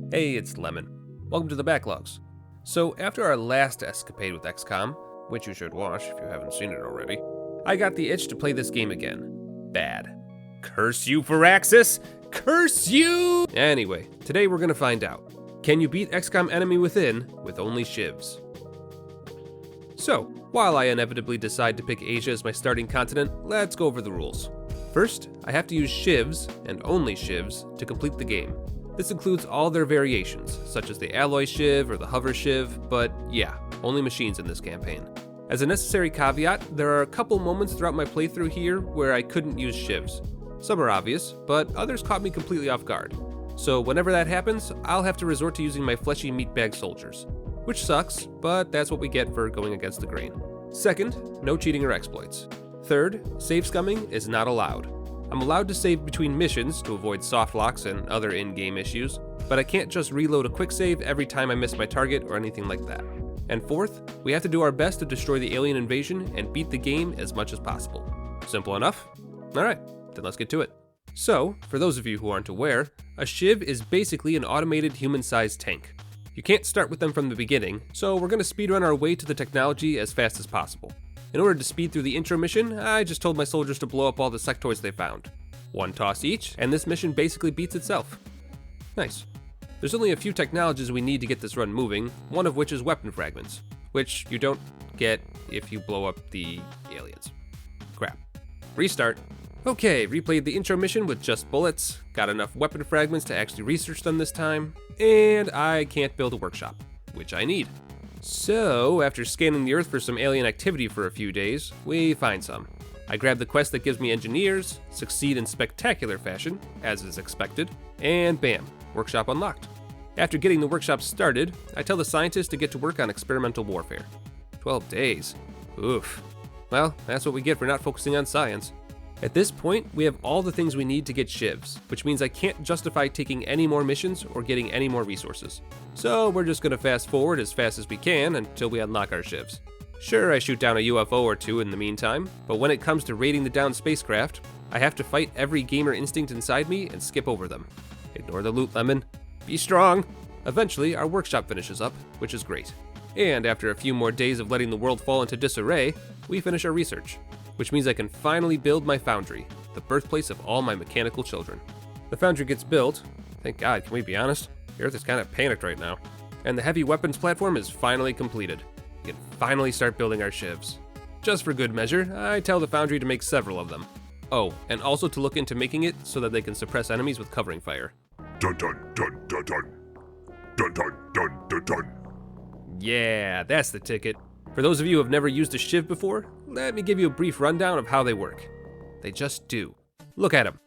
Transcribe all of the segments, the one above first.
Hey, it's Lemon. Welcome to the Backlogs. So, after our last escapade with Xcom, which you should watch if you haven't seen it already, I got the itch to play this game again. Bad. Curse you, Firaxis! Curse you! Anyway, today we're gonna find out. Can you beat Xcom Enemy Within with only S.H.I.V.s? So, while I inevitably decide to pick Asia as my starting continent, let's go over the rules. First, I have to use S.H.I.V.s, and only S.H.I.V.s, to complete the game. This includes all their variations, such as the Alloy S.H.I.V. or the Hover S.H.I.V., but yeah, only machines in this campaign. As a necessary caveat, there are a couple moments throughout my playthrough here where I couldn't use S.H.I.V.s. Some are obvious, but others caught me completely off guard. So whenever that happens, I'll have to resort to using my fleshy meatbag soldiers. Which sucks, but that's what we get for going against the grain. Second, no cheating or exploits. Third, save scumming is not allowed. I'm allowed to save between missions to avoid soft locks and other in-game issues, but I can't just reload a quick save every time I miss my target or anything like that. And fourth, we have to do our best to destroy the alien invasion and beat the game as much as possible. Simple enough? Alright, then let's get to it. So, for those of you who aren't aware, a S.H.I.V. is basically an automated human-sized tank. You can't start with them from the beginning, so we're going to speedrun our way to the technology as fast as possible. In order to speed through the intro mission, I just told my soldiers to blow up all the sectoids they found. One toss each, and this mission basically beats itself. Nice. There's only a few technologies we need to get this run moving, one of which is weapon fragments, which you don't get if you blow up the aliens. Crap. Restart. Okay, replayed the intro mission with just bullets, got enough weapon fragments to actually research them this time, and I can't build a workshop, which I need. So, after scanning the Earth for some alien activity for a few days, we find some. I grab the quest that gives me engineers, succeed in spectacular fashion, as is expected, and bam, workshop unlocked. After getting the workshop started, I tell the scientists to get to work on experimental warfare. 12 days. Oof. Well, that's what we get for not focusing on science. At this point, we have all the things we need to get S.H.I.V.s, which means I can't justify taking any more missions or getting any more resources. So we're just gonna fast forward as fast as we can until we unlock our S.H.I.V.s. Sure, I shoot down a UFO or two in the meantime, but when it comes to raiding the downed spacecraft, I have to fight every gamer instinct inside me and skip over them. Ignore the loot, Lemon. Be strong! Eventually, our workshop finishes up, which is great. And after a few more days of letting the world fall into disarray, we finish our research. Which means I can finally build my foundry, the birthplace of all my mechanical children. The foundry gets built. Thank God, can we be honest? The Earth is kind of panicked right now. And the heavy weapons platform is finally completed. We can finally start building our S.H.I.V.s. Just for good measure, I tell the foundry to make several of them. Oh, and also to look into making it so that they can suppress enemies with covering fire. Dun dun dun dun dun. Dun dun dun dun dun. Yeah, that's the ticket. For those of you who have never used a S.H.I.V. before, let me give you a brief rundown of how they work. They just do. Look at them.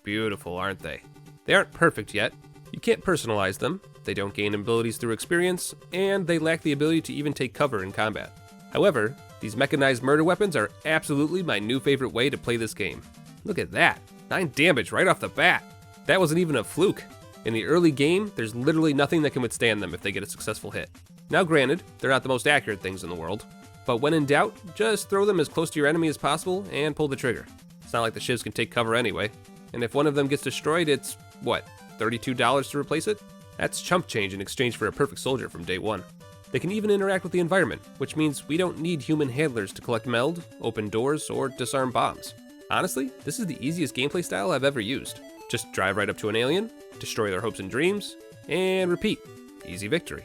Beautiful, aren't they? They aren't perfect yet. You can't personalize them, they don't gain abilities through experience, and they lack the ability to even take cover in combat. However, these mechanized murder weapons are absolutely my new favorite way to play this game. Look at that, 9 damage right off the bat. That wasn't even a fluke. In the early game, there's literally nothing that can withstand them if they get a successful hit. Now granted, they're not the most accurate things in the world, but when in doubt, just throw them as close to your enemy as possible and pull the trigger. It's not like the S.H.I.V.s can take cover anyway, and if one of them gets destroyed, it's, what, $32 to replace it? That's chump change in exchange for a perfect soldier from day one. They can even interact with the environment, which means we don't need human handlers to collect meld, open doors, or disarm bombs. Honestly, this is the easiest gameplay style I've ever used. Just drive right up to an alien, destroy their hopes and dreams, and repeat. Easy victory.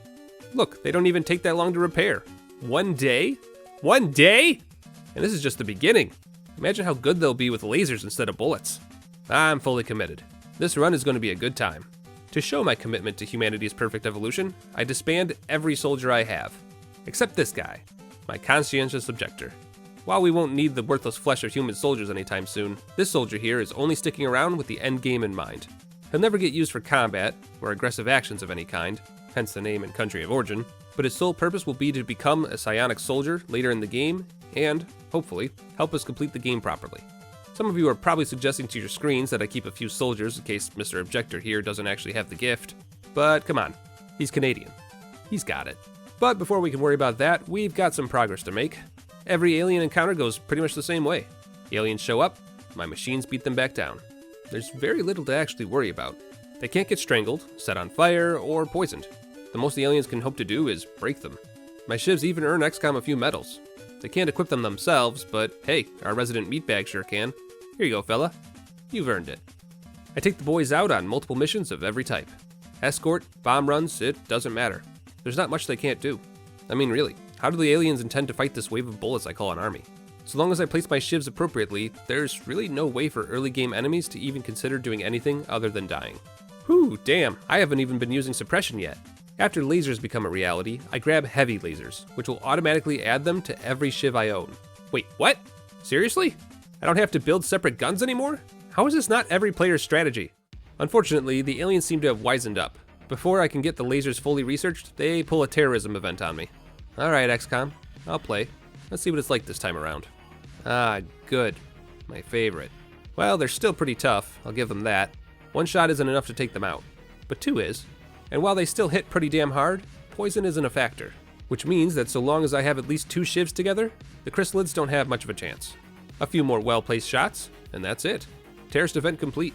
Look, they don't even take that long to repair. 1 day? 1 day? And this is just the beginning. Imagine how good they'll be with lasers instead of bullets. I'm fully committed. This run is going to be a good time. To show my commitment to humanity's perfect evolution, I disband every soldier I have. Except this guy, my conscientious objector. While we won't need the worthless flesh of human soldiers anytime soon, this soldier here is only sticking around with the end game in mind. He'll never get used for combat, or aggressive actions of any kind, hence the name and country of origin, but his sole purpose will be to become a psionic soldier later in the game, and, hopefully, help us complete the game properly. Some of you are probably suggesting to your screens that I keep a few soldiers in case Mr. Objector here doesn't actually have the gift, but come on, he's Canadian. He's got it. But before we can worry about that, we've got some progress to make. Every alien encounter goes pretty much the same way. Aliens show up, my machines beat them back down. There's very little to actually worry about. They can't get strangled, set on fire, or poisoned. The most the aliens can hope to do is break them. My shivs even earn XCOM a few medals. They can't equip them themselves, but hey, our resident meatbag sure can. Here you go, fella. You've earned it. I take the boys out on multiple missions of every type. Escort, bomb runs, it doesn't matter. There's not much they can't do. I mean, really, how do the aliens intend to fight this wave of bullets I call an army? So long as I place my shivs appropriately, there's really no way for early game enemies to even consider doing anything other than dying. Whew, damn, I haven't even been using suppression yet. After lasers become a reality, I grab heavy lasers, which will automatically add them to every shiv I own. Wait, what? Seriously? I don't have to build separate guns anymore? How is this not every player's strategy? Unfortunately, the aliens seem to have wisened up. Before I can get the lasers fully researched, they pull a terrorism event on me. Alright, XCOM, I'll play. Let's see what it's like this time around. Ah, good. My favorite. Well, they're still pretty tough, I'll give them that. One shot isn't enough to take them out, but two is. And while they still hit pretty damn hard, poison isn't a factor. Which means that so long as I have at least two shivs together, the chrysalids don't have much of a chance. A few more well-placed shots, and that's it. Terrorist event complete.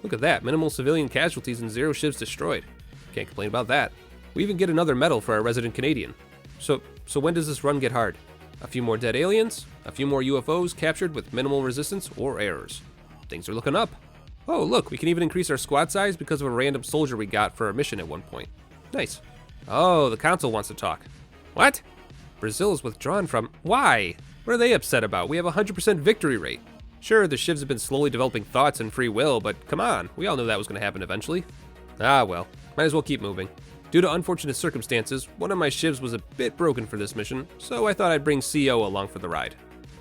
Look at that, minimal civilian casualties and 0 shivs destroyed. Can't complain about that. We even get another medal for our resident Canadian. So when does this run get hard? A few more dead aliens, a few more UFOs captured with minimal resistance or errors. Things are looking up. Oh look, we can even increase our squad size because of a random soldier we got for our mission at one point. Nice. Oh, the council wants to talk. What? Brazil is withdrawn from... Why? What are they upset about? We have a 100% victory rate. Sure, the shivs have been slowly developing thoughts and free will, but come on, we all knew that was going to happen eventually. Ah well, might as well keep moving. Due to unfortunate circumstances, one of my shivs was a bit broken for this mission, so I thought I'd bring CO along for the ride.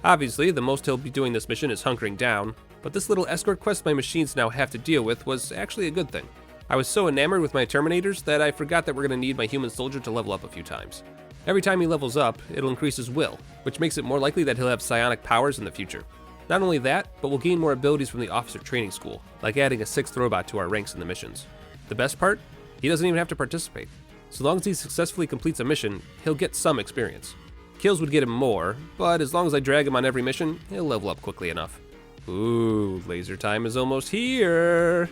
Obviously, the most he'll be doing this mission is hunkering down, but this little escort quest my machines now have to deal with was actually a good thing. I was so enamored with my Terminators that I forgot that we're going to need my human soldier to level up a few times. Every time he levels up, it'll increase his will, which makes it more likely that he'll have psionic powers in the future. Not only that, but we'll gain more abilities from the officer training school, like adding a 6th robot to our ranks in the missions. The best part? He doesn't even have to participate. So long as he successfully completes a mission, he'll get some experience. Kills would get him more, but as long as I drag him on every mission, he'll level up quickly enough. Ooh, laser time is almost here.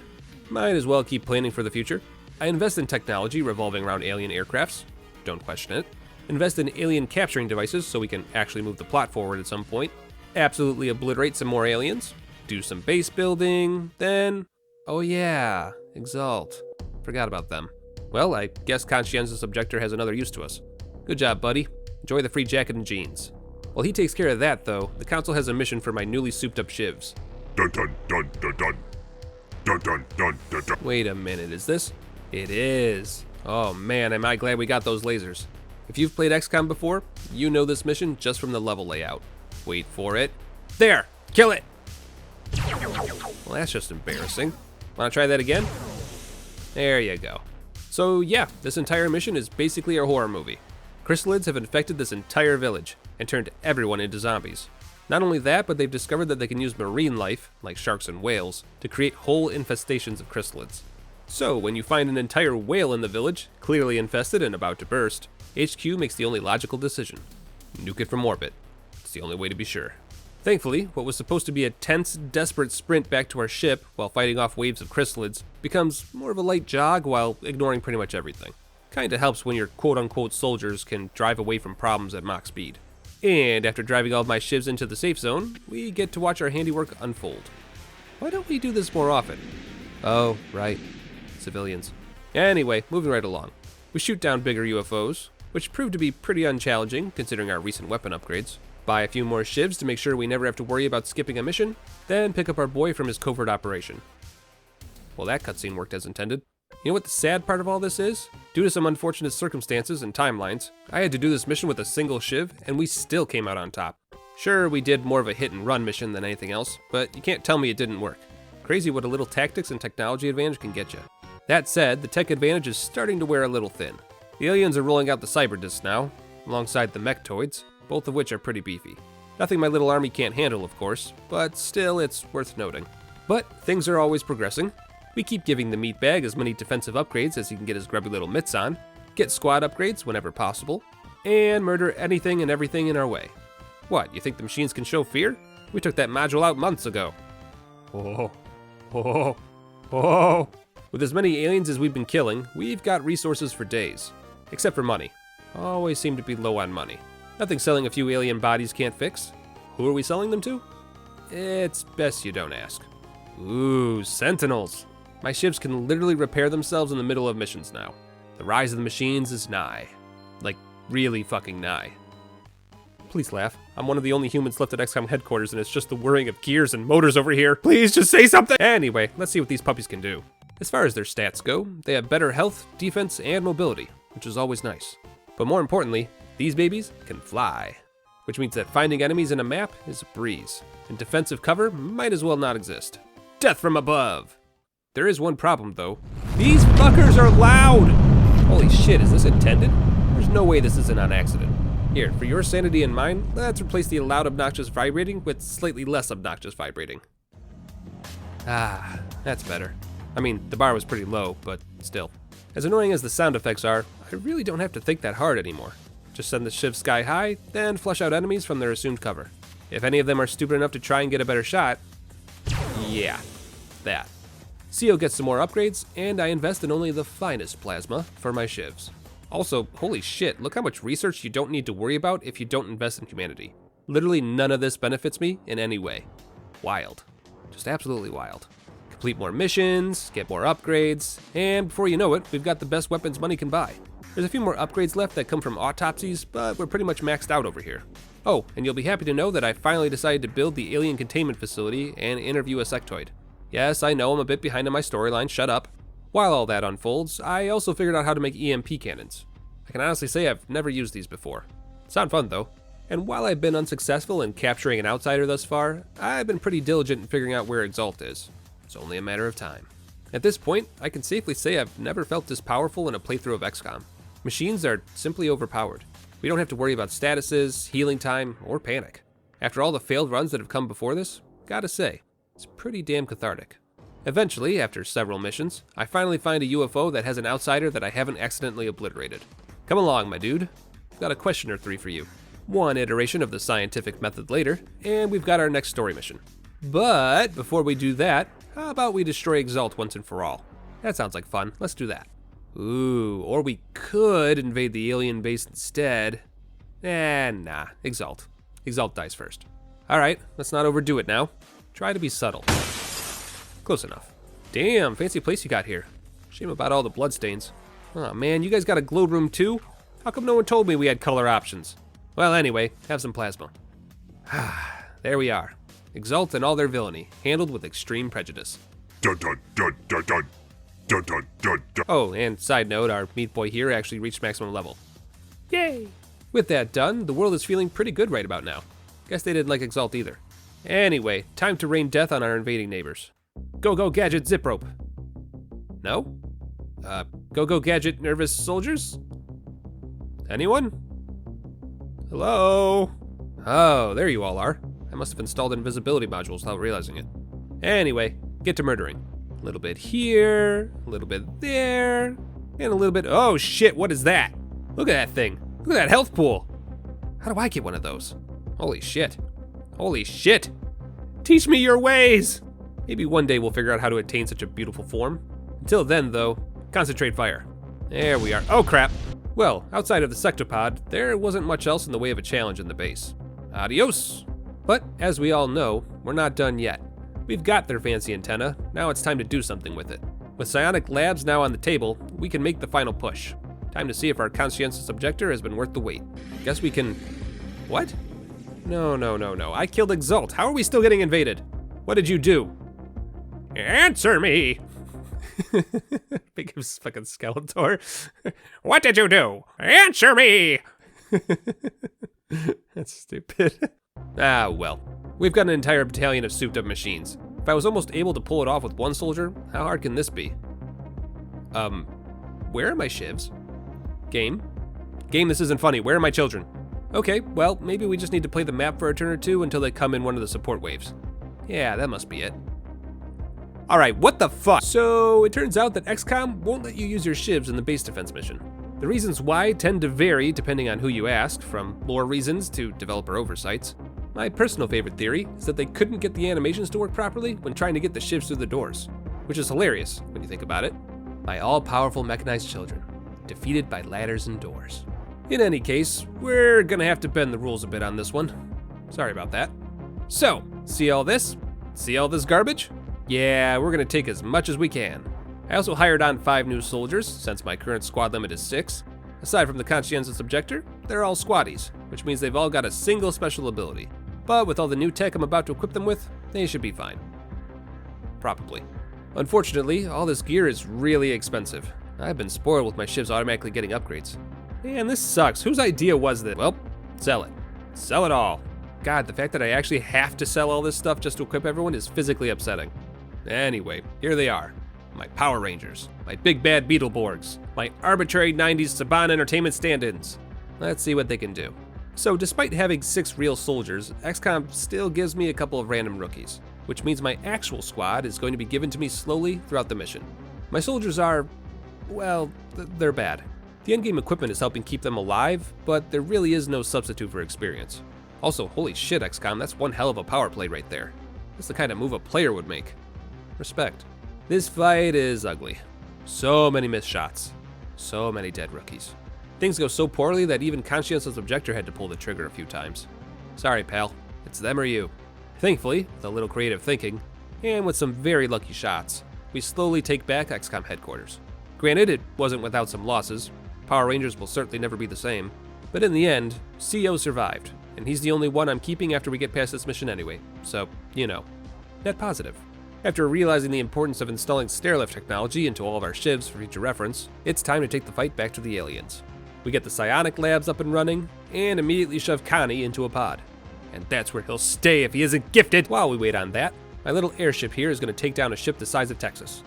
Might as well keep planning for the future. I invest in technology revolving around alien aircrafts. Don't question it. Invest in alien capturing devices so we can actually move the plot forward at some point. Absolutely obliterate some more aliens. Do some base building, then... Oh yeah, Exalt. Forgot about them. Well, I guess Conscientious Objector has another use to us. Good job, buddy. Enjoy the free jacket and jeans. While he takes care of that, though, the council has a mission for my newly souped-up shivs. Dun dun dun dun dun. Dun dun dun dun dun. Wait a minute, is this? It is. Oh man, am I glad we got those lasers. If you've played XCOM before, you know this mission just from the level layout. Wait for it. There! Kill it! Well, that's just embarrassing. Wanna try that again? There you go. So yeah, this entire mission is basically a horror movie. Chrysalids have infected this entire village and turned everyone into zombies. Not only that, but they've discovered that they can use marine life, like sharks and whales, to create whole infestations of chrysalids. So when you find an entire whale in the village, clearly infested and about to burst, HQ makes the only logical decision. Nuke it from orbit. It's the only way to be sure. Thankfully, what was supposed to be a tense, desperate sprint back to our ship while fighting off waves of chrysalids becomes more of a light jog while ignoring pretty much everything. Kinda helps when your quote-unquote soldiers can drive away from problems at Mach speed. And after driving all of my shivs into the safe zone, we get to watch our handiwork unfold. Why don't we do this more often? Oh, right. Civilians. Anyway, moving right along. We shoot down bigger UFOs, which proved to be pretty unchallenging considering our recent weapon upgrades. Buy a few more shivs to make sure we never have to worry about skipping a mission, then pick up our boy from his covert operation. Well, that cutscene worked as intended. You know what the sad part of all this is? Due to some unfortunate circumstances and timelines, I had to do this mission with a single shiv, and we still came out on top. Sure, we did more of a hit and run mission than anything else, but you can't tell me it didn't work. Crazy what a little tactics and technology advantage can get you. That said, the tech advantage is starting to wear a little thin. The aliens are rolling out the cyber discs now, alongside the mechtoids, both of which are pretty beefy. Nothing my little army can't handle, of course, but still it's worth noting. But things are always progressing. We keep giving the meatbag as many defensive upgrades as he can get his grubby little mitts on, get squad upgrades whenever possible, and murder anything and everything in our way. What, you think the machines can show fear? We took that module out months ago. Oh, oh, oh. With as many aliens as we've been killing, we've got resources for days. Except for money. Always seem to be low on money. Nothing selling a few alien bodies can't fix. Who are we selling them to? It's best you don't ask. Ooh, Sentinels. My ships can literally repair themselves in the middle of missions now. The rise of the machines is nigh. Like, really fucking nigh. Please laugh. I'm one of the only humans left at Xcom headquarters and it's just the whirring of gears and motors over here. Please just say something! Anyway, let's see what these puppies can do. As far as their stats go, they have better health, defense, and mobility, which is always nice. But more importantly, these babies can fly, which means that finding enemies in a map is a breeze, and defensive cover might as well not exist. Death from above! There is one problem though. These fuckers are loud! Holy shit, is this intended? There's no way this isn't on accident. Here, for your sanity and mine, let's replace the loud obnoxious vibrating with slightly less obnoxious vibrating. Ah, that's better. I mean, the bar was pretty low, but still. As annoying as the sound effects are, I really don't have to think that hard anymore. Just send the ships sky high, then flush out enemies from their assumed cover. If any of them are stupid enough to try and get a better shot, yeah, that. CO gets some more upgrades, and I invest in only the finest plasma for my shivs. Also, holy shit, look how much research you don't need to worry about if you don't invest in humanity. Literally none of this benefits me in any way. Wild. Just absolutely wild. Complete more missions, get more upgrades, and before you know it, we've got the best weapons money can buy. There's a few more upgrades left that come from autopsies, but we're pretty much maxed out over here. Oh, and you'll be happy to know that I finally decided to build the alien containment facility and interview a sectoid. Yes, I know I'm a bit behind on my storyline, shut up. While all that unfolds, I also figured out how to make EMP cannons. I can honestly say I've never used these before. Sound fun though. And while I've been unsuccessful in capturing an outsider thus far, I've been pretty diligent in figuring out where Exalt is. It's only a matter of time. At this point, I can safely say I've never felt this powerful in a playthrough of Xcom. Machines are simply overpowered. We don't have to worry about statuses, healing time, or panic. After all the failed runs that have come before this, gotta say, it's pretty damn cathartic. Eventually, after several missions, I finally find a UFO that has an outsider that I haven't accidentally obliterated. Come along, my dude. I've got a question or three for you. One iteration of the scientific method later, and we've got our next story mission. But before we do that, how about we destroy Exalt once and for all? That sounds like fun. Let's do that. Ooh, or we could invade the alien base instead. Nah, Exalt. Exalt dies first. Alright, let's not overdo it now. Try to be subtle. Close enough. Damn, fancy place you got here. Shame about all the bloodstains. Oh man, you guys got a glow room too? How come no one told me we had color options? Well anyway, have some plasma. There we are. Exalt and all their villainy, handled with extreme prejudice. Dun dun dun dun dun. Dun dun dun dun. Oh, and side note, our meat boy here actually reached maximum level. Yay! With that done, the world is feeling pretty good right about now. Guess they didn't like Exalt either. Anyway, time to rain death on our invading neighbors. Go gadget zip rope. No? Go gadget nervous soldiers? Anyone? Hello? Oh, there you all are. I must have installed invisibility modules without realizing it. Anyway, get to murdering. A little bit here, a little bit there, and a little bit, oh shit, what is that? Look at that thing. Look at that health pool. How do I get one of those? Holy shit. Holy shit. Teach me your ways. Maybe one day we'll figure out how to attain such a beautiful form. Until then though, concentrate fire. There we are. Oh crap. Well, outside of the sectopod, there wasn't much else in the way of a challenge in the base. Adios. But as we all know, we're not done yet. We've got their fancy antenna, now it's time to do something with it. With psionic labs now on the table, we can make the final push. Time to see if our conscientious objector has been worth the wait. Guess we can... What? No. I killed Exalt. How are we still getting invaded? What did you do? Answer me! Big fucking Skeletor. What did you do? Answer me! That's stupid. Ah, well. We've got an entire battalion of souped up machines. If I was almost able to pull it off with one soldier, how hard can this be? Where are my shivs? Game, this isn't funny. Where are my children? Okay, well, maybe we just need to play the map for a turn or two until they come in one of the support waves. Yeah, that must be it. Alright, what the fuck? So, it turns out that Xcom won't let you use your shivs in the base defense mission. The reasons why tend to vary depending on who you ask, from lore reasons to developer oversights. My personal favorite theory is that they couldn't get the animations to work properly when trying to get the shivs through the doors. which is hilarious when you think about it. My all-powerful mechanized children, defeated by ladders and doors. In any case, we're gonna have to bend the rules a bit on this one. Sorry about that. So, see all this? See all this garbage? Yeah, we're gonna take as much as we can. I also hired on 5 new soldiers, since my current squad limit is 6. Aside from the conscientious objector, they're all squaddies, which means they've all got a single special ability. But with all the new tech I'm about to equip them with, they should be fine. Probably. Unfortunately, all this gear is really expensive. I've been spoiled with my ships automatically getting upgrades. Man, this sucks. Whose idea was this? Well, sell it. Sell it all. God, the fact that I actually have to sell all this stuff just to equip everyone is physically upsetting. Anyway, here they are. My Power Rangers, my big bad Beetleborgs, my arbitrary 90s Saban Entertainment stand-ins. Let's see what they can do. So despite having 6 real soldiers, XCOM still gives me a couple of random rookies, which means my actual squad is going to be given to me slowly throughout the mission. My soldiers are, well, they're bad. The endgame equipment is helping keep them alive, but there really is no substitute for experience. Also, holy shit, XCOM, that's one hell of a power play right there. That's the kind of move a player would make. Respect. This fight is ugly. So many missed shots. So many dead rookies. Things go so poorly that even Conscientious Objector had to pull the trigger a few times. Sorry, pal. It's them or you. Thankfully, with a little creative thinking, and with some very lucky shots, we slowly take back XCOM headquarters. Granted, it wasn't without some losses. Power Rangers will certainly never be the same. But in the end, CO survived, and he's the only one I'm keeping after we get past this mission anyway. So, you know, net positive. After realizing the importance of installing stairlift technology into all of our ships for future reference, it's time to take the fight back to the aliens. We get the psionic labs up and running, and immediately shove Connie into a pod. And that's where he'll stay if he isn't gifted. While we wait on that, my little airship here is going to take down a ship the size of Texas.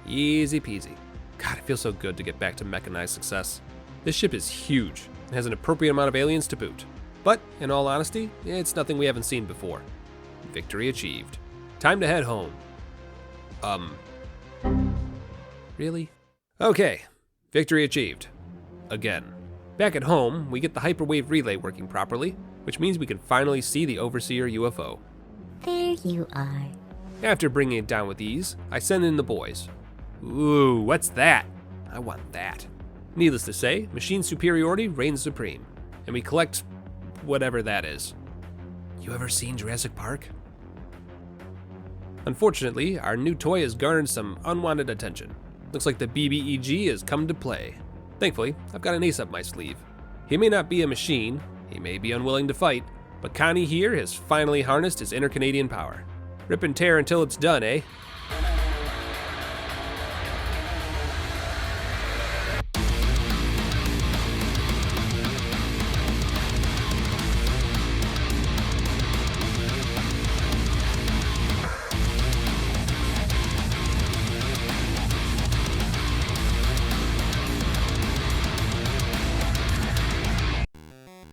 Easy peasy. God, it feels so good to get back to mechanized success. This ship is huge and has an appropriate amount of aliens to boot. But, in all honesty, it's nothing we haven't seen before. Victory achieved. Time to head home. Really? Okay, victory achieved. Again. Back at home, we get the hyperwave relay working properly, which means we can finally see the Overseer UFO. There you are. After bringing it down with ease, I send in the boys. Ooh, what's that? I want that. Needless to say, machine superiority reigns supreme, and we collect whatever that is. You ever seen Jurassic Park? Unfortunately, our new toy has garnered some unwanted attention. Looks like the BBEG has come to play. Thankfully, I've got an ace up my sleeve. He may not be a machine, he may be unwilling to fight, but Connie here has finally harnessed his inner Canadian power. Rip and tear until it's done, eh?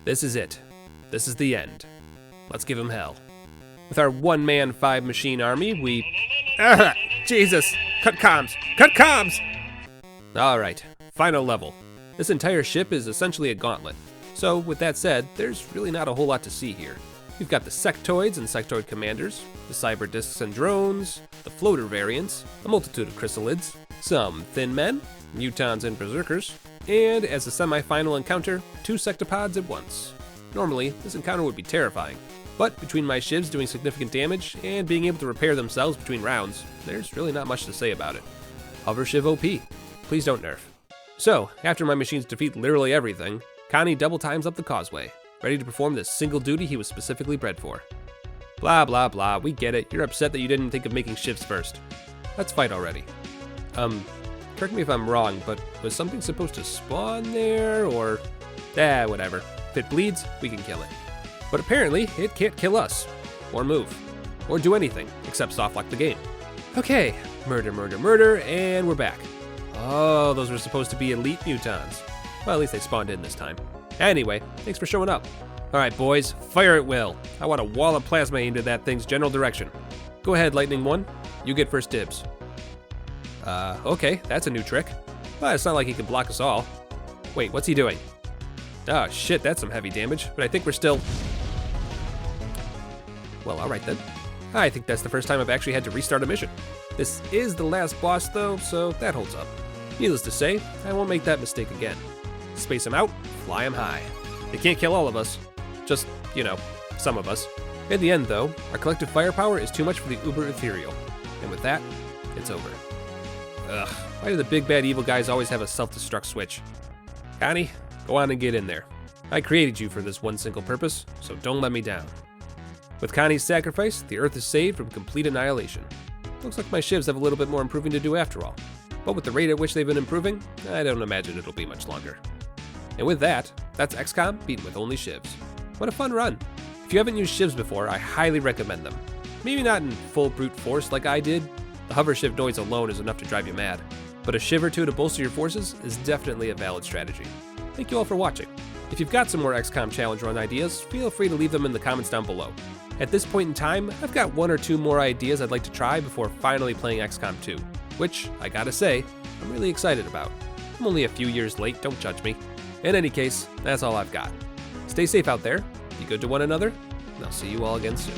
This is it. This is the end. Let's give him hell. With our one-man, 5-machine army, we... Jesus! Cut comms! Cut comms! Alright, final level. This entire ship is essentially a gauntlet. So, with that said, there's really not a whole lot to see here. We've got the sectoids and sectoid commanders, the cyber discs and drones, the floater variants, a multitude of chrysalids, some thin men, mutons and berserkers, and as a semi-final encounter, 2 sectopods at once. Normally, this encounter would be terrifying, but between my shivs doing significant damage and being able to repair themselves between rounds, there's really not much to say about it. Hover Shiv OP. Please don't nerf. So, after my machines defeat literally everything, Connie double times up the causeway, ready to perform this single duty he was specifically bred for. Blah blah blah, we get it, you're upset that you didn't think of making shifts first. Let's fight already. Correct me if I'm wrong, but was something supposed to spawn there, or... whatever. If it bleeds, we can kill it. But apparently, it can't kill us, or move, or do anything, except softlock the game. Okay, murder, murder, murder, and we're back. Oh, those were supposed to be elite mutons. Well, at least they spawned in this time. Anyway, thanks for showing up. Alright boys, fire at will. I want a wall of plasma aimed at that thing's general direction. Go ahead, Lightning 1. You get first dibs. Okay, that's a new trick. But it's not like he can block us all. Wait, what's he doing? Oh shit, that's some heavy damage, but I think we're still... Well, alright then. I think that's the first time I've actually had to restart a mission. This is the last boss though, so that holds up. Needless to say, I won't make that mistake again. Space them out, fly them high. They can't kill all of us, just, you know, some of us. In the end though, our collective firepower is too much for the uber ethereal. And with that, it's over. Ugh, why do the big bad evil guys always have a self-destruct switch? Connie, go on and get in there. I created you for this one single purpose, so don't let me down. With Connie's sacrifice, the Earth is saved from complete annihilation. Looks like my shivs have a little bit more improving to do after all. But with the rate at which they've been improving, I don't imagine it'll be much longer. And with that, that's XCOM beaten with only shivs. What a fun run. If you haven't used shivs before, I highly recommend them. Maybe not in full brute force like I did. The hover shiv noise alone is enough to drive you mad. But a shiv or two to bolster your forces is definitely a valid strategy. Thank you all for watching. If you've got some more XCOM challenge run ideas, feel free to leave them in the comments down below. At this point in time, I've got 1 or 2 more ideas I'd like to try before finally playing XCOM 2, which, I gotta say, I'm really excited about. I'm only a few years late, don't judge me. In any case, that's all I've got. Stay safe out there, be good to one another, and I'll see you all again soon.